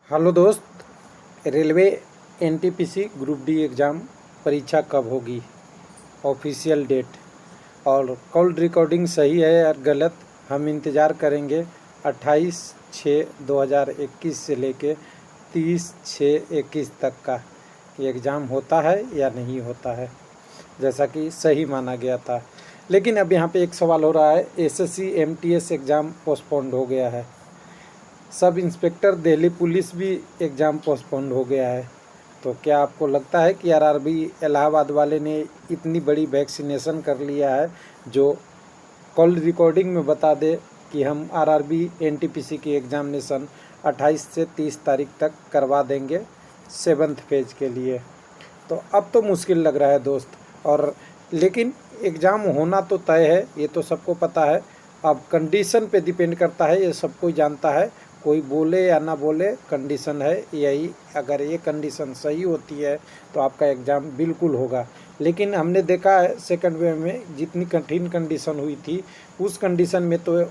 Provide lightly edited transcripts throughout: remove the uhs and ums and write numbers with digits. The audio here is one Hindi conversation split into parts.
हेलो दोस्त, railway NTPC group D exam परीक्षा कब होगी? ऑफिशियल डेट और कॉल रिकॉर्डिंग सही है या गलत, हम इंतज़ार करेंगे 28/6/2021 से लेके 30/6/21 तक का। ये एग्ज़ाम होता है या नहीं होता है, जैसा कि सही माना गया था। लेकिन अब यहाँ पे एक सवाल हो रहा है, एसएससी एमटीएस एग्ज़ाम पोस्टपोन्ड हो गया है। सब इंस्पेक्टर दिल्ली पुलिस भी एग्ज़ाम पोस्टपोन्ड हो गया है। तो क्या आपको लगता है कि आरआरबी इलाहाबाद वाले ने इतनी बड़ी वैक्सीनेशन कर लिया है जो कॉल रिकॉर्डिंग में बता दे कि हम आरआरबी एनटीपीसी की एग्ज़ामिनेशन 28 से 30 तारीख तक करवा देंगे 7th फेज के लिए? तो अब तो मुश्किल लग रहा है दोस्त। और लेकिन एग्ज़ाम होना तो तय है, ये तो सबको पता है। अब कंडीशन पे डिपेंड करता है, ये सब कोई जानता है। कोई बोले या ना बोले, कंडीशन है यही। अगर ये कंडीशन सही होती है तो आपका एग्ज़ाम बिल्कुल होगा। लेकिन हमने देखा है सेकंड वेव में जितनी कठिन कंडीशन हुई थी, उस कंडीशन में तो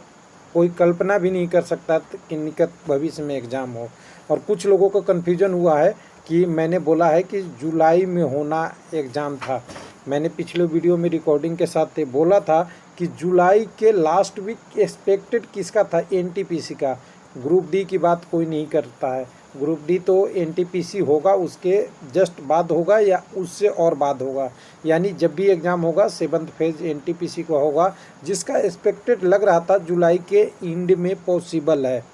कोई कल्पना भी नहीं कर सकता कि निकट भविष्य में एग्ज़ाम हो। और कुछ लोगों को कन्फ्यूजन हुआ है कि मैंने बोला है कि जुलाई में होना एग्ज़ाम था। मैंने पिछले वीडियो में रिकॉर्डिंग के साथ बोला था कि जुलाई के लास्ट वीक एक्सपेक्टेड किसका था? एनटीपीसी का। ग्रुप डी की बात कोई नहीं करता है। ग्रुप डी तो एनटीपीसी होगा, उसके जस्ट बाद होगा या उससे और बाद होगा। यानी जब भी एग्ज़ाम होगा 7th फेज एनटीपीसी का होगा, जिसका एक्सपेक्टेड लग रहा था जुलाई के एंड में पॉसिबल है।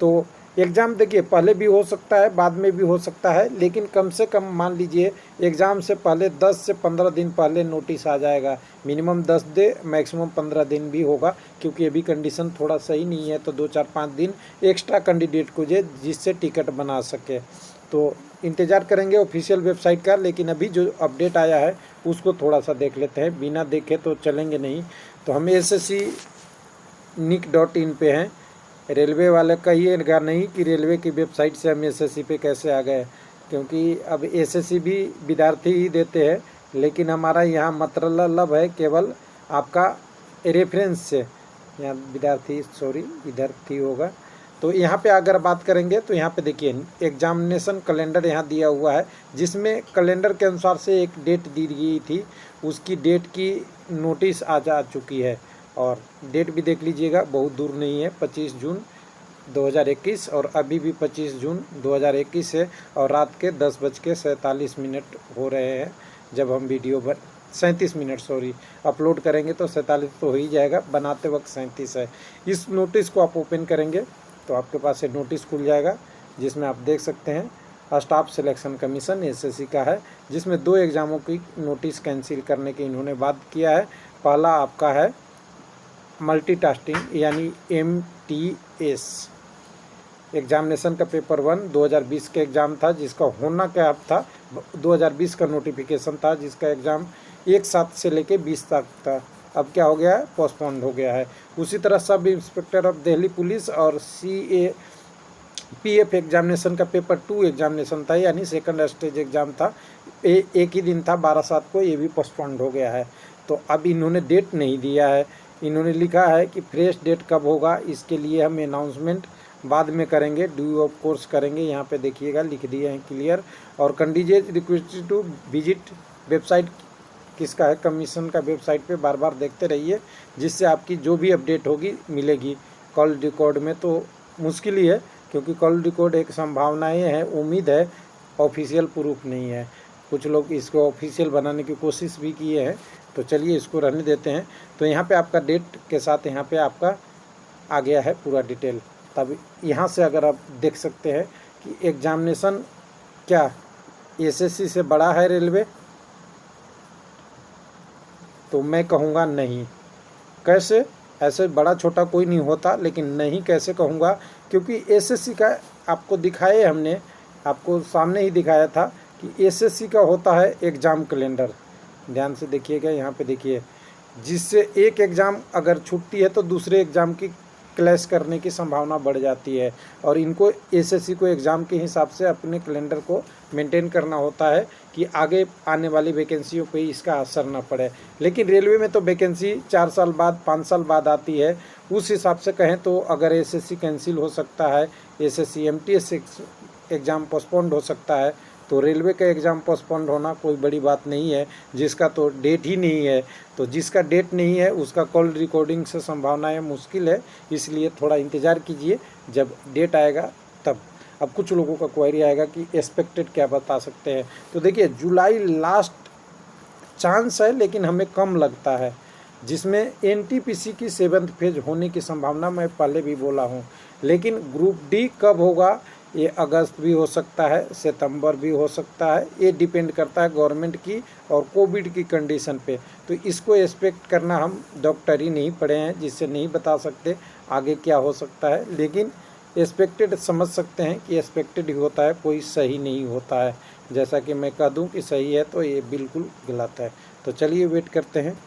तो एग्ज़ाम देखिए, पहले भी हो सकता है, बाद में भी हो सकता है, लेकिन कम से कम मान लीजिए एग्ज़ाम से पहले 10 से 15 दिन पहले नोटिस आ जाएगा। मिनिमम 10 दिन, मैक्सिमम 15 दिन भी होगा, क्योंकि अभी कंडीशन थोड़ा सही नहीं है। तो 2-4-5 दिन एक्स्ट्रा कैंडिडेट को जिससे टिकट बना सके। तो इंतज़ार करेंगे ऑफिशियल वेबसाइट का। लेकिन अभी जो अपडेट आया है उसको थोड़ा सा देख लेते हैं, बिना देखे तो चलेंगे नहीं। तो हम ssc.nic.in पे हैं। रेलवे वाले कहिएगा नहीं कि रेलवे की वेबसाइट से हम एसएससी पे कैसे आ गए, क्योंकि अब एसएससी भी विद्यार्थी ही देते हैं। लेकिन हमारा यहाँ मतलब है केवल आपका रेफरेंस से, यहाँ विद्यार्थी विद्यार्थी होगा। तो यहाँ पे अगर बात करेंगे तो यहाँ पे देखिए एग्जामिनेशन कैलेंडर यहाँ दिया हुआ है, जिसमें कैलेंडर के अनुसार से एक डेट दी गई थी, उसकी डेट की नोटिस आज आ चुकी है। और डेट भी देख लीजिएगा, बहुत दूर नहीं है, 25 जून 2021। और अभी भी 25 जून 2021 है और रात के 10:47 हो रहे हैं जब हम वीडियो 37 मिनट अपलोड करेंगे। तो 47 तो हो ही जाएगा, बनाते वक्त 37 है। इस नोटिस को आप ओपन करेंगे तो आपके पास एक नोटिस खुल जाएगा, जिसमें आप देख सकते हैं स्टाफ सिलेक्शन कमीशन एसएससी का है, जिसमें 2 एग्ज़ामों की नोटिस कैंसिल करने की इन्होंने बात किया है। पहला आपका है मल्टीटास्किंग यानी MTS एग्जामिनेशन का पेपर 1 2020 का एग्ज़ाम था, जिसका होना क्या था, 2020 का नोटिफिकेशन था, जिसका एग्ज़ाम 1/7 से लेके 20 तक था। अब क्या हो गया है? पोस्टपोन्ड हो गया है। उसी तरह sub inspector of Delhi police और CAPF एग्जामिनेशन का पेपर 2 एग्जामिनेशन था, यानी सेकंड स्टेज एग्ज़ाम था, एक ही दिन था 12/7 को, ये भी पोस्टपोन्ड हो गया है। तो अब इन्होंने डेट नहीं दिया है। इन्होंने लिखा है कि फ्रेश डेट कब होगा इसके लिए हम अनाउंसमेंट बाद में करेंगे, ड्यू ऑफ कोर्स करेंगे। यहाँ पे देखिएगा लिख दिए हैं क्लियर। और candidate requested to visit website किसका है? कमीशन का वेबसाइट पे बार बार देखते रहिए, जिससे आपकी जो भी अपडेट होगी मिलेगी। कॉल रिकॉर्ड में तो मुश्किल ही है, क्योंकि कॉल रिकॉर्ड एक संभावनाएँ है, उम्मीद है, ऑफिशियल प्रूफ नहीं है। कुछ लोग इसको ऑफिशियल बनाने की कोशिश भी किए हैं, तो चलिए इसको रहने देते हैं। तो यहाँ पे आपका डेट के साथ यहाँ पे आपका आ गया है पूरा डिटेल। तब यहाँ से अगर आप देख सकते हैं कि एग्जामिनेशन क्या एसएससी से बड़ा है रेलवे, तो मैं कहूँगा नहीं। कैसे? ऐसे बड़ा छोटा कोई नहीं होता, लेकिन नहीं कैसे कहूँगा, क्योंकि एसएससी का आपको दिखाए, हमने आपको सामने ही दिखाया था कि एसएससी का होता है एग्ज़ाम कैलेंडर। ध्यान से देखिएगा, यहाँ पे देखिए, जिससे एक एग्ज़ाम अगर छूटती है तो दूसरे एग्ज़ाम की क्लैश करने की संभावना बढ़ जाती है। और इनको एसएससी को एग्ज़ाम के हिसाब से अपने कैलेंडर को मेंटेन करना होता है कि आगे आने वाली वैकेंसियों पे इसका असर ना पड़े। लेकिन रेलवे में तो वैकेंसी 4 साल बाद 5 साल बाद आती है। उस हिसाब से कहें तो अगर एसएससी कैंसिल हो सकता है, एसएससी एमटीएस एग्ज़ाम पोस्टपोन्ड हो सकता है, तो रेलवे का एग्ज़ाम पोस्टपोन्ड होना कोई बड़ी बात नहीं है, जिसका तो डेट ही नहीं है। तो जिसका डेट नहीं है उसका कॉल रिकॉर्डिंग से संभावनाएं मुश्किल है, इसलिए थोड़ा इंतज़ार कीजिए, जब डेट आएगा तब। अब कुछ लोगों का क्वेरी आएगा कि एक्सपेक्टेड क्या बता सकते हैं, तो देखिए जुलाई लास्ट चांस है, लेकिन हमें कम लगता है, जिसमें एनटीपीसी की 7th फेज होने की संभावना मैं पहले भी बोला हूँ। लेकिन ग्रुप डी कब होगा, ये अगस्त भी हो सकता है, सितंबर भी हो सकता है, ये डिपेंड करता है गवर्नमेंट की और कोविड की कंडीशन पे। तो इसको एक्सपेक्ट करना, हम डॉक्टर ही नहीं पढ़े हैं, जिससे नहीं बता सकते आगे क्या हो सकता है, लेकिन एक्सपेक्टेड समझ सकते हैं कि एक्सपेक्टेड ही होता है, कोई सही नहीं होता है। जैसा कि मैं कह दूं कि सही है तो ये बिल्कुल गलत है। तो चलिए वेट करते हैं।